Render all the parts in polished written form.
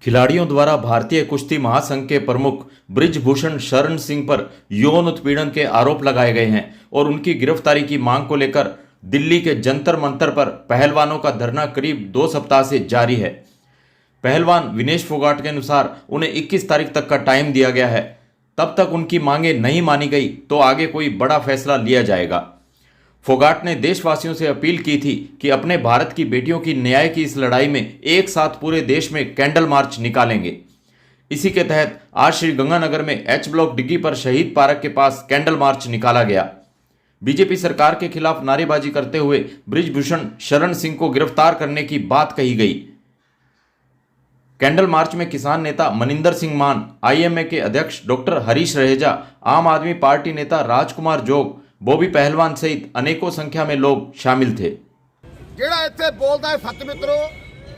खिलाड़ियों द्वारा भारतीय कुश्ती महासंघ के प्रमुख बृजभूषण शरण सिंह पर यौन उत्पीड़न के आरोप लगाए गए हैं और उनकी गिरफ्तारी की मांग को लेकर दिल्ली के जंतर मंतर पर पहलवानों का धरना करीब 2 सप्ताह से जारी है। पहलवान विनेश फोगाट के अनुसार उन्हें 21 तारीख तक का टाइम दिया गया है। तब तक उनकी मांगे नहीं मानी गई तो आगे कोई बड़ा फैसला लिया जाएगा। फोगाट ने देशवासियों से अपील की थी कि अपने भारत की बेटियों की न्याय की इस लड़ाई में एक साथ पूरे देश में कैंडल मार्च निकालेंगे। इसी के तहत आज श्रीगंगानगर में एच ब्लॉक डिग्गी पर शहीद पार्क के पास कैंडल मार्च निकाला गया। बीजेपी सरकार के खिलाफ नारेबाजी करते हुए बृजभूषण शरण सिंह को गिरफ्तार करने की बात कही गई। कैंडल मार्च में किसान नेता मनिंदर सिंह मान, आईएमए के अध्यक्ष डॉक्टर हरीश रहेजा, आम आदमी पार्टी नेता राजकुमार जोग, बॉबी पहलवान सहित अनेकों संख्या में लोग शामिल थे। ਜਿਹੜਾ ਇੱਥੇ ਬੋਲਦਾ ਹੈ ਸੱਚ ਮਿੱਤਰੋ,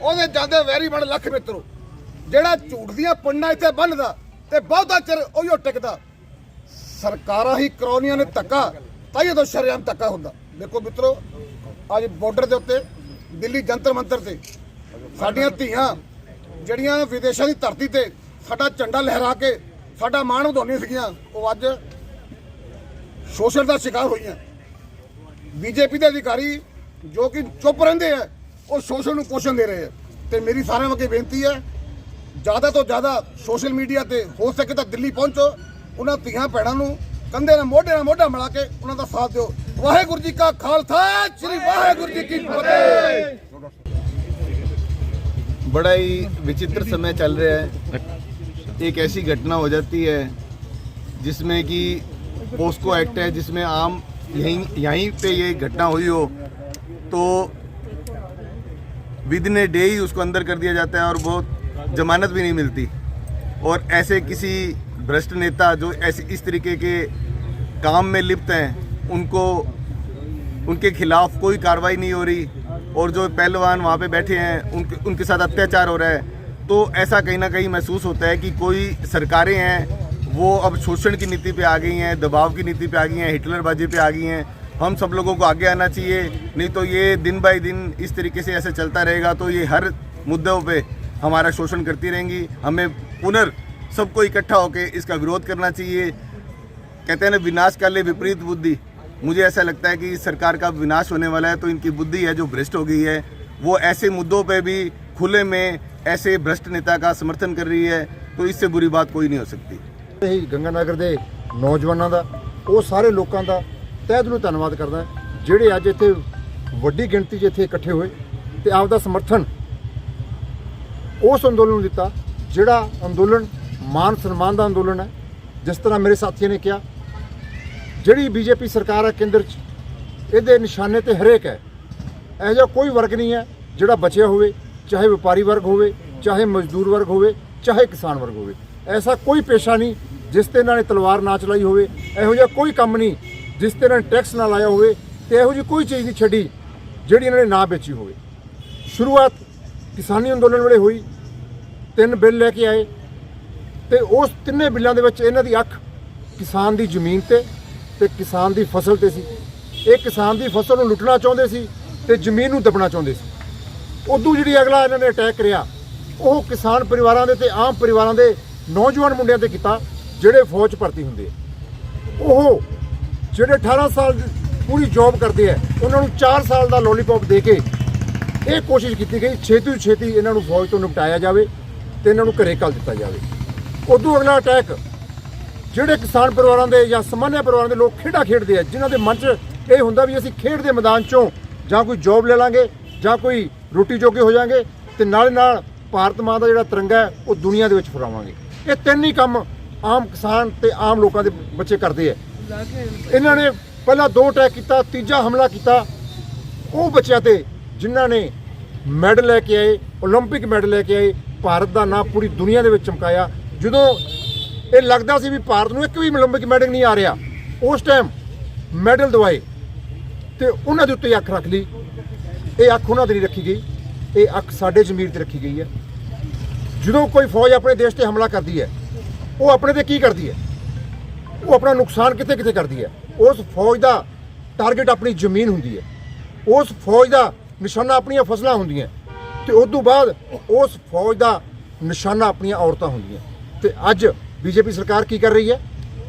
ਉਹਦੇ ਜਾਂਦੇ ਵੈਰੀ ਬਣ ਲੱਖ ਮਿੱਤਰੋ। ਜਿਹੜਾ ਝੂਠ ਦੀਆਂ ਪੰਨਾ ਇੱਥੇ ਬੰਨਦਾ ਤੇ ਬਹੁਤਾ ਚਿਰ ਉਹੀਓ ਟਿਕਦਾ। ਸਰਕਾਰਾਂ ਹੀ ਕਰਾਉਣੀਆਂ ਨੇ ਧੱਕਾ, ਤਾਂ ਹੀ ਉਦੋਂ ਸ਼ਰੇਆਮ ਧੱਕਾ ਹੁੰਦਾ। ਦੇਖੋ ਮਿੱਤਰੋ, ਅੱਜ ਬਾਰਡਰ ਦੇ ਉੱਤੇ ਦਿੱਲੀ ਜੰਤਰ ਮੰਤਰ ਤੇ ਸਾਡੀਆਂ ਧੀਆਂ ਜਿਹੜੀਆਂ ਵਿਦੇਸ਼ਾਂ ਦੀ ਧਰਤੀ ਤੇ ਸਾਡਾ ਝੰਡਾ ਲਹਿਰਾ ਕੇ ਸਾਡਾ ਮਾਣ ਵਧਾਉਂਦੀਆਂ ਸੀਗੀਆਂ, ਉਹ ਅੱਜ शोषण का शिकार हुई हैं। बीजेपी के अधिकारी जो कि चुप रहिंदे है वो शोषण को पोषण दे रहे हैं। तो मेरी सारे अगे बेनती है, ज़्यादा तो ज़्यादा सोशल मीडिया ते हो सके तो दिल्ली पहुँचो, उन्होंने धियां भैणां नूं कंधे नाल मोढे मिला के उन्हों का साथ दो। वाहेगुरू जी का खालसा, श्री वाहेगुरू जी की फतेह। बड़ा ही विचित्र समय चल रहा है। एक ऐसी घटना हो जाती है जिसमें कि पोस्को एक्ट है, जिसमें आम यहीं पे ये घटना हुई हो तो विद इन ए डे ही उसको अंदर कर दिया जाता है और बहुत जमानत भी नहीं मिलती। और ऐसे किसी भ्रष्ट नेता जो ऐसे इस तरीके के काम में लिप्त हैं, उनके खिलाफ कोई कार्रवाई नहीं हो रही और जो पहलवान वहाँ पे बैठे हैं उनके साथ अत्याचार हो रहा है। तो ऐसा कहीं ना कहीं महसूस होता है कि कोई सरकारें हैं वो अब शोषण की नीति पे आ गई हैं, दबाव की नीति पे आ गई हैं, हिटलरबाजी पे आ गई हैं। हम सब लोगों को आगे आना चाहिए, नहीं तो ये दिन बाय दिन इस तरीके से ऐसे चलता रहेगा तो ये हर मुद्दों पे हमारा शोषण करती रहेंगी। हमें सबको इकट्ठा होकर इसका विरोध करना चाहिए। कहते हैं ना, विनाश काले विपरीत बुद्धि। मुझे ऐसा लगता है कि सरकार का विनाश होने वाला है तो इनकी बुद्धि है जो भ्रष्ट हो गई है, वो ऐसे मुद्दों पर भी खुले में ऐसे भ्रष्ट नेता का समर्थन कर रही है, तो इससे बुरी बात कोई नहीं हो सकती। ही गंगानगर के नौजवानों का वो सारे लोगों का तहे दिलों धन्यवाद करदा जिहड़े अज इत्थे वड्डी गिणती इत्थे इकट्ठे होए ते आपदा समर्थन उस अंदोलन नूं दिता जिहड़ा अंदोलन मान सन्मान का अंदोलन है। जिस तरह मेरे साथियों ने कहा, जिहड़ी बीजेपी सरकार है केंद्र च, इहदे निशाने ते हरेक है। इहो जिहा कोई वर्ग नहीं है जिहड़ा बचिया होवे, चाहे व्यापारी वर्ग होवे, चाहे मजदूर वर्ग होवे, चाहे किसान वर्ग होवे। ऐसा कोई पेशा नहीं जिस ते इन्होंने तलवार ना चलाई होवे, इहो जिहा कोई काम नहीं जिस ते इन्होंने टैक्स ना लाया होवे, ते इहो जी कोई चीज़ नहीं छड़ी जिहड़ी इन्होंने ना बेची होवे। शुरुआत किसानी अंदोलन वेले हुई, 3 बिल लेके आए ते उस 3 बिलों के विच इन्हां दी अख किसान की जमीन ते किसान की फसल ते सी। ये किसान की फसल नूं लुटना चाहुंदे सी ते जमीन नूं दबना चाहुंदे सी। उदों जिहड़ी अगला इन्होंने अटैक करिया वो किसान परिवारां दे ते आम परिवारां दे नौजवान मुंडियां ते कीता जिहड़े फौज भर्ती हुंदे। ओह जिहड़े 18 साल पूरी जॉब करते हैं उन्हां नूं 4 साल का लॉलीपॉप दे के ये कोशिश की गई छेती तो छेती इन्हां नूं फौज तो निपटाया जाए तो इन्हां नूं घरे घल दिता जाए। उदों अगला अटैक जिहड़े किसान परिवारां दे या सामान्य परिवारां दे लोग खेडा खेडते हैं, जिन्हां दे मन च ये हुंदा भी असीं खेड दे मैदान चों जां कोई जॉब ले लांगे जां कोई रोटी जोगे हो जाएंगे ते नाल नाल भारत मां दा जिहड़ा तिरंगा है वो दुनिया दे विच फहरावांगे। ये 3 ही काम आम किसान ते आम लोगों के बच्चे करते हैं। इन्होंने पहला 2 अटैक किया, तीजा हमला किया वो बच्चों ते जिन्हों ने मैडल लैके आए, ओलंपिक मैडल लैके आए, भारत का नाम पूरी दुनिया के चमकाया। जो ये लगता सी भी भारत में एक भी ओलंपिक मैडल नहीं आ रहा, उस टाइम मैडल दवाए तो उन्होंने उत्ते अख रख ली। ये अख उन्होंने नहीं रखी गई, ये अख साडे जमीर ते रखी गई है। जो कोई फौज अपने देश पर हमला करती है वो अपने ते की करती है, वो अपना नुकसान किते किते करती है। उस फौज का टारगेट अपनी जमीन होंदी है, उस फौज का निशाना अपन फसलां होंदियां ते उस तो बाद उस फौज का ਨਿਸ਼ਾਨਾ ਆਪਣੀਆਂ ਔਰਤਾਂ ਹੁੰਦੀਆਂ। ਤੇ ਅੱਜ ਬੀਜੇਪੀ ਸਰਕਾਰ ਕੀ ਕਰ ਰਹੀ ਹੈ?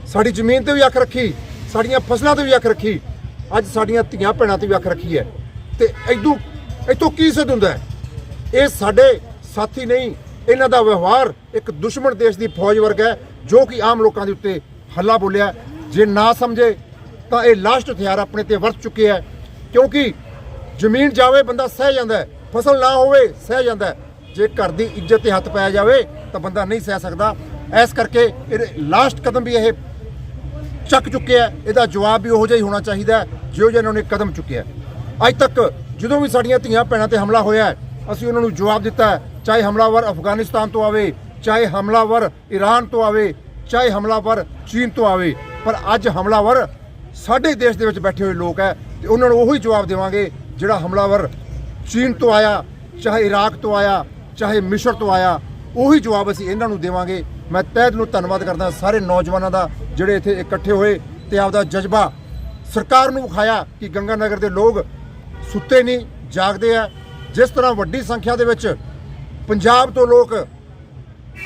ਸਾਡੀ ਜ਼ਮੀਨ ਤੇ ਵੀ ਅੱਖ ਰੱਖੀ, ਸਾਡੀਆਂ ਫਸਲਾਂ ਤੇ ਵੀ ਅੱਖ ਰੱਖੀ, ਅੱਜ ਸਾਡੀਆਂ ਧੀਆਂ ਭੈਣਾਂ ਤੇ ਵੀ ਅੱਖ ਰੱਖੀ ਹੈ। ਤੇ ਇੱਥੋਂ ਕੀ ਸਿੱਧ ਹੁੰਦਾ ਹੈ? ਇਹ ਸਾਡੇ ਸਾਥੀ ਨਹੀਂ, ਇਹਨਾਂ ਦਾ ਵਿਵਹਾਰ ਇੱਕ ਦੁਸ਼ਮਣ ਦੇਸ਼ ਦੀ ਫੌਜ ਵਰਗਾ ਹੈ, ਜੋ ਕਿ ਆਮ ਲੋਕਾਂ ਦੇ ਉੱਤੇ ਹੱਲਾ ਬੋਲਿਆ। ਜੇ ਨਾ ਸਮਝੇ ਤਾਂ ਇਹ ਲਾਸਟ ਹਥਿਆਰ ਆਪਣੇ ਤੇ ਵਰਤ ਚੁੱਕੇ ਹੈ। ਕਿਉਂਕਿ ਜ਼ਮੀਨ ਜਾਵੇ ਬੰਦਾ ਸਹਿ ਜਾਂਦਾ ਹੈ, ਫਸਲ ਨਾ ਹੋਵੇ ਸਹਿ ਜਾਂਦਾ ਹੈ, ਜੇ ਘਰ ਦੀ ਇੱਜ਼ਤ ਤੇ ਹੱਥ ਪੈ ਜਾਵੇ ਤਾਂ ਬੰਦਾ ਨਹੀਂ ਸਹਿ ਸਕਦਾ। ਇਸ ਕਰਕੇ ਇਹ ਲਾਸਟ ਕਦਮ ਵੀ ਇਹ ਚੱਕ ਚੁੱਕਿਆ, ਇਹਦਾ ਜਵਾਬ ਵੀ ਉਹੋ ਜਿਹਾ ਹੀ ਹੋਣਾ ਚਾਹੀਦਾ ਜਿਹੋ ਜਿਹਾ ਇਹਨਾਂ ਨੇ ਕਦਮ ਚੁੱਕਿਆ। ਅੱਜ ਤੱਕ ਜਦੋਂ ਵੀ ਸਾਡੀਆਂ ਧੀਆਂ ਭੈਣਾਂ ਤੇ ਹਮਲਾ ਹੋਇਆ, ਅਸੀਂ ਉਹਨਾਂ ਨੂੰ ਜਵਾਬ ਦਿੱਤਾ ਹੈ, ਚਾਹੇ ਹਮਲਾਵਰ ਅਫਗਾਨਿਸਤਾਨ ਤੋਂ ਆਵੇ, ਚਾਹੇ ਹਮਲਾਵਰ ਈਰਾਨ ਤੋਂ ਆਵੇ, ਚਾਹੇ ਹਮਲਾਵਰ ਚੀਨ ਤੋਂ ਆਵੇ। ਪਰ ਅੱਜ ਹਮਲਾਵਰ ਸਾਡੇ ਦੇਸ਼ ਦੇ ਵਿੱਚ ਬੈਠੇ ਹੋਏ ਲੋਕ ਹੈ, ਤੇ ਉਹਨਾਂ ਨੂੰ ਉਹੀ ਜਵਾਬ ਦੇਵਾਂਗੇ ਜਿਹੜਾ ਹਮਲਾਵਰ ਚੀਨ ਤੋਂ ਆਇਆ, ਚਾਹੇ ਇਰਾਕ ਤੋਂ ਆਇਆ, ਚਾਹੇ ਮਿਸਰ ਤੋਂ ਆਇਆ, ਉਹੀ ਜਵਾਬ ਅਸੀਂ ਇਹਨਾਂ ਨੂੰ ਦੇਵਾਂਗੇ। ਮੈਂ ਤਹਿ ਦਿਲੋਂ ਧੰਨਵਾਦ ਕਰਦਾ ਸਾਰੇ ਨੌਜਵਾਨਾਂ ਦਾ ਜਿਹੜੇ ਇੱਥੇ ਇਕੱਠੇ ਹੋਏ ਤੇ ਆਪਦਾ ਜਜ਼ਬਾ ਸਰਕਾਰ ਨੂੰ ਵਿਖਾਇਆ ਕਿ ਗੰਗਾ ਨਗਰ ਦੇ ਲੋਕ ਸੁੱਤੇ ਨਹੀਂ, ਜਾਗਦੇ ਆ। ਜਿਸ ਤਰ੍ਹਾਂ ਵੱਡੀ ਸੰਖਿਆ ਦੇ ਵਿੱਚ ਪੰਜਾਬ ਤੋਂ ਲੋਕ,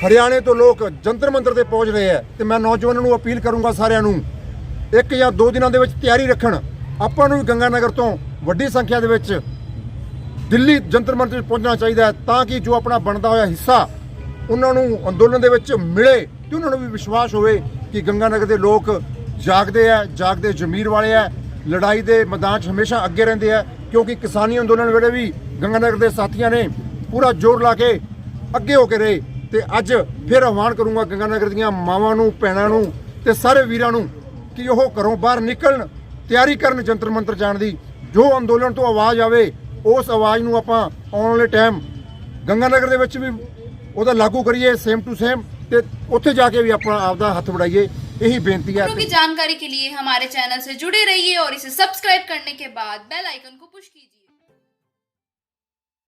ਹਰਿਆਣੇ ਤੋਂ ਲੋਕ ਜੰਤਰ ਮੰਤਰ ਤੇ ਪਹੁੰਚ ਰਹੇ ਆ, ਤੇ ਮੈਂ ਨੌਜਵਾਨਾਂ ਨੂੰ ਅਪੀਲ ਕਰੂੰਗਾ ਸਾਰਿਆਂ ਨੂੰ 1 ਜਾਂ 2 ਦਿਨਾਂ ਦੇ ਵਿੱਚ ਤਿਆਰੀ ਰੱਖਣ। ਆਪਾਂ ਨੂੰ ਵੀ ਗੰਗਾ ਨਗਰ ਤੋਂ ਵੱਡੀ ਸੰਖਿਆ ਦੇ ਵਿੱਚ ਦਿੱਲੀ ਜੰਤਰ ਮੰਤਰ 'ਚ ਪਹੁੰਚਣਾ ਚਾਹੀਦਾ ਹੈ, ਤਾਂ ਕਿ ਜੋ ਆਪਣਾ ਬਣਦਾ ਹੋਇਆ ਹਿੱਸਾ ਉਹਨਾਂ ਨੂੰ ਅੰਦੋਲਨ ਦੇ ਵਿੱਚ ਮਿਲੇ, ਤੇ ਉਹਨਾਂ ਨੂੰ ਵੀ ਵਿਸ਼ਵਾਸ ਹੋਵੇ ਕਿ ਗੰਗਾ ਨਗਰ ਦੇ ਲੋਕ ਜਾਗਦੇ ਆ, ਜਾਗਦੇ ਜ਼ਮੀਰ ਵਾਲੇ ਆ, ਲੜਾਈ ਦੇ ਮੈਦਾਨ 'ਚ ਹਮੇਸ਼ਾ ਅੱਗੇ ਰਹਿੰਦੇ ਆ। ਕਿਉਂਕਿ ਕਿਸਾਨੀ ਅੰਦੋਲਨ ਵੇਲੇ ਵੀ ਗੰਗਾ ਨਗਰ ਦੇ ਸਾਥੀਆਂ ਨੇ ਪੂਰਾ ਜ਼ੋਰ ਲਾ ਕੇ ਅੱਗੇ ਹੋ ਕੇ ਰਹੇ। ਤੇ ਅੱਜ ਫਿਰ ਆਹਵਾਨ ਕਰੂੰਗਾ ਗੰਗਾ ਨਗਰ ਦੀਆਂ ਮਾਵਾਂ ਨੂੰ, ਭੈਣਾਂ ਨੂੰ ਤੇ ਸਾਰੇ ਵੀਰਾਂ ਨੂੰ ਕਿ ਉਹ ਘਰੋਂ ਬਾਹਰ ਨਿਕਲਣ, ਤਿਆਰੀ ਕਰਨ ਜੰਤਰ ਮੰਤਰ ਜਾਣ ਦੀ। ਜੋ ਅੰਦੋਲਨ ਤੋਂ ਆਵਾਜ਼ ਆਵੇ, ਉਸ ਆਵਾਜ਼ ਨੂੰ ਆਪਾਂ ਆਉਣ ਵਾਲੇ ਟਾਈਮ ਗੰਗਾ ਨਗਰ ਦੇ ਵਿੱਚ ਵੀ ਉਹਦਾ ਲਾਗੂ ਕਰੀਏ, ਸੇਮ ਟੂ ਸੇਮ, ਤੇ ਉੱਥੇ ਜਾ ਕੇ ਵੀ ਆਪਣਾ ਆਪਦਾ हथ बढ़ाइए। यही बेनती है। की जानकारी के लिए हमारे चैनल से जुड़े रहिए और इसे सब्सक्राइब करने के बाद बेल आइकन को पुश कीजिए।